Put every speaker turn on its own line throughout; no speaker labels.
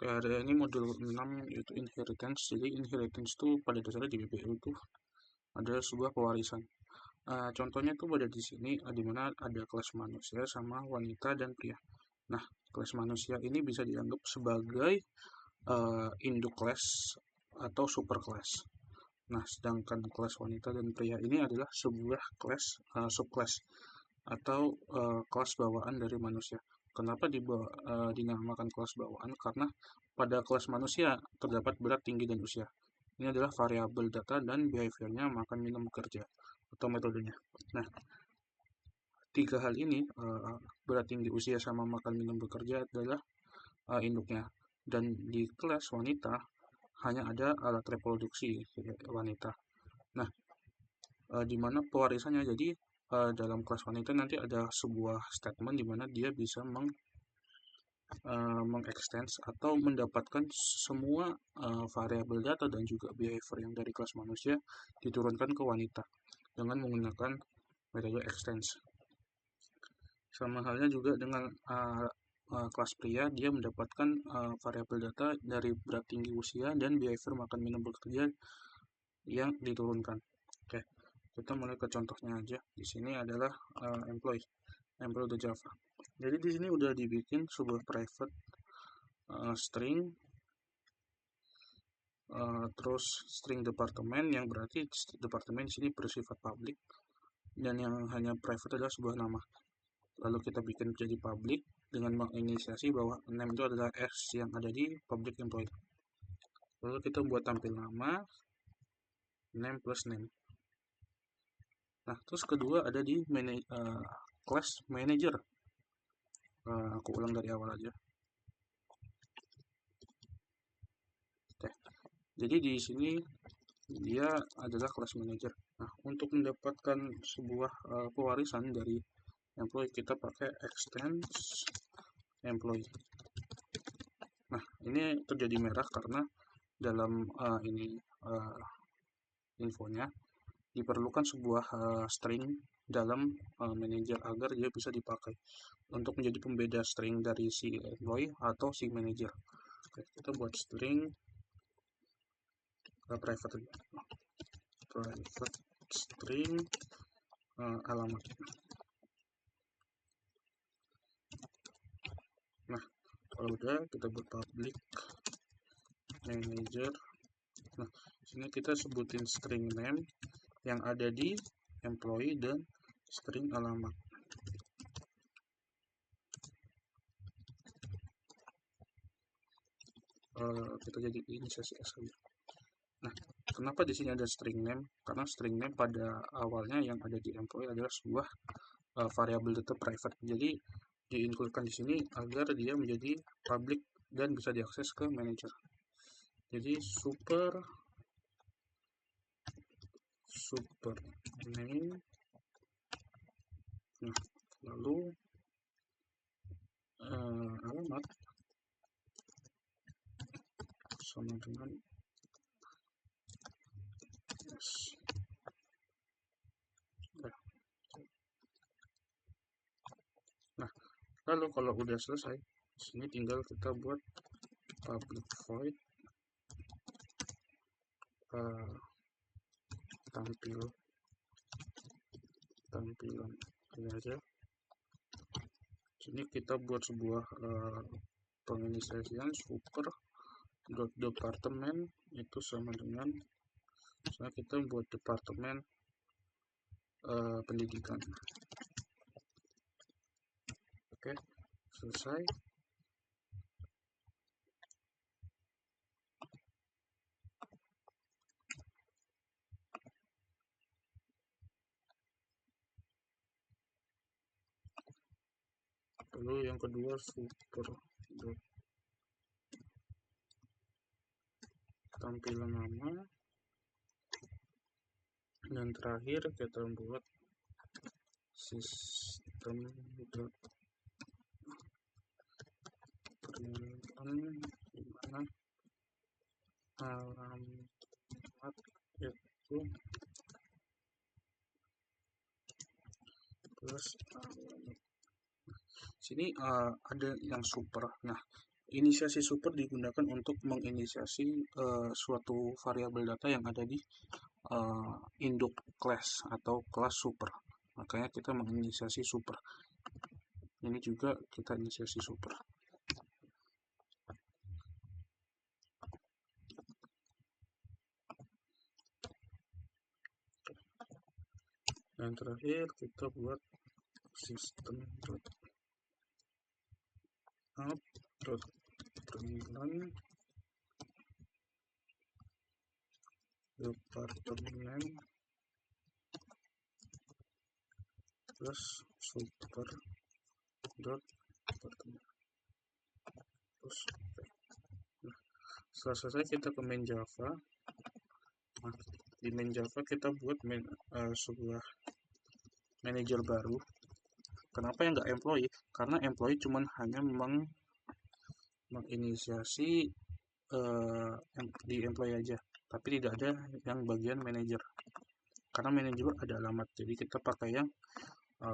Ada ini modul 6 yaitu inheritance. Jadi inheritance itu pada dasarnya di BPU itu ada sebuah pewarisan. Contohnya tuh pada di sini di mana ada kelas manusia sama wanita dan pria. Nah, kelas manusia ini bisa dianggap sebagai induk kelas atau super kelas. Nah, sedangkan kelas wanita dan pria ini adalah sebuah kelas subkelas atau kelas bawaan dari manusia. Kenapa dinamakan kelas bawaan? Karena pada kelas manusia terdapat berat, tinggi, dan usia. Ini adalah variabel data dan behaviornya makan, minum, bekerja atau metodenya. Nah, tiga hal ini, berat, tinggi, usia, sama makan, minum, bekerja adalah induknya. Dan di kelas wanita hanya ada alat reproduksi wanita. Nah, di mana pewarisannya, jadi dalam kelas wanita nanti ada sebuah statement di mana dia bisa mengextend atau mendapatkan semua variabel data dan juga behavior yang dari kelas manusia diturunkan ke wanita dengan menggunakan metode extend. Sama halnya juga dengan kelas pria, dia mendapatkan variabel data dari berat, tinggi, usia, dan behavior makan, minum, bekerja yang diturunkan. Oke, kita mulai ke contohnya aja. Di sini adalah employee the Java. Jadi di sini udah dibikin sebuah private string, terus string departemen yang berarti departemen di sini bersifat public, dan yang hanya private adalah sebuah nama. Lalu kita bikin jadi public dengan menginisiasi bahwa name itu adalah S yang ada di public employee. Lalu kita buat tampil nama name plus name. Nah, terus kedua ada di class manager. Aku ulang dari awal aja. Oke. Jadi di sini dia adalah class manager. Nah, untuk mendapatkan sebuah pewarisan dari employee, kita pakai extend employee. Nah, ini terjadi merah karena dalam infonya diperlukan sebuah string dalam manager agar dia bisa dipakai untuk menjadi pembeda string dari si employee atau si manager. Oke, kita buat string private string alamat. Nah, kalau udah kita buat public manager. Nah, sini kita sebutin string name yang ada di employee dan string alamat. Kita jadi inisiasi S saja. Nah, kenapa di sini ada string name? Karena string name pada awalnya yang ada di employee adalah sebuah variabel data private. Jadi diincludekan di sini agar dia menjadi public dan bisa diakses ke manager. Jadi super name. Nah, lalu alamat sama dengan yes. Nah, lalu kalau udah selesai, sini tinggal kita buat public void tampilan ini aja. Sini kita buat sebuah penginisiasian super departemen itu sama dengan misalnya kita buat departemen pendidikan. Oke, selesai. Lalu yang kedua super tampilan nama, dan terakhir kita buat sistem perintilan di mana alamat itu plus alamat. Sini ada yang super. Nah, Inisiasi super digunakan untuk menginisiasi suatu variabel data yang ada di induk class atau kelas super. Makanya kita menginisiasi super. Ini juga kita inisiasi super. Dan terakhir kita buat system.out.println departemen plus super dot departemen plus. Nah, setelah selesai kita ke main Java. Nah, di main Java kita buat sebuah manager baru. Kenapa yang nggak employee? Karena employee cuman hanya menginisiasi di employee aja, tapi tidak ada yang bagian manager. Karena manajer ada alamat, jadi kita pakai yang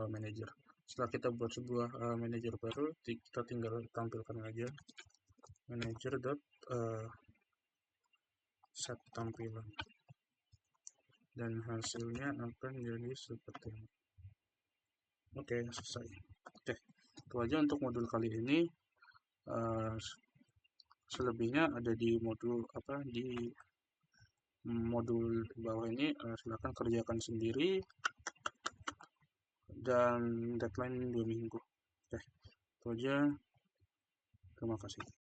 manager. Setelah kita buat sebuah manager baru, kita tinggal tampilkan aja manager set tampilan, dan hasilnya akan jadi seperti ini. Oke, selesai. Oke, itu aja untuk modul kali ini. Selebihnya ada di modul bawah ini. Silahkan kerjakan sendiri, dan deadline 2 minggu. Oke, itu aja. Terima kasih.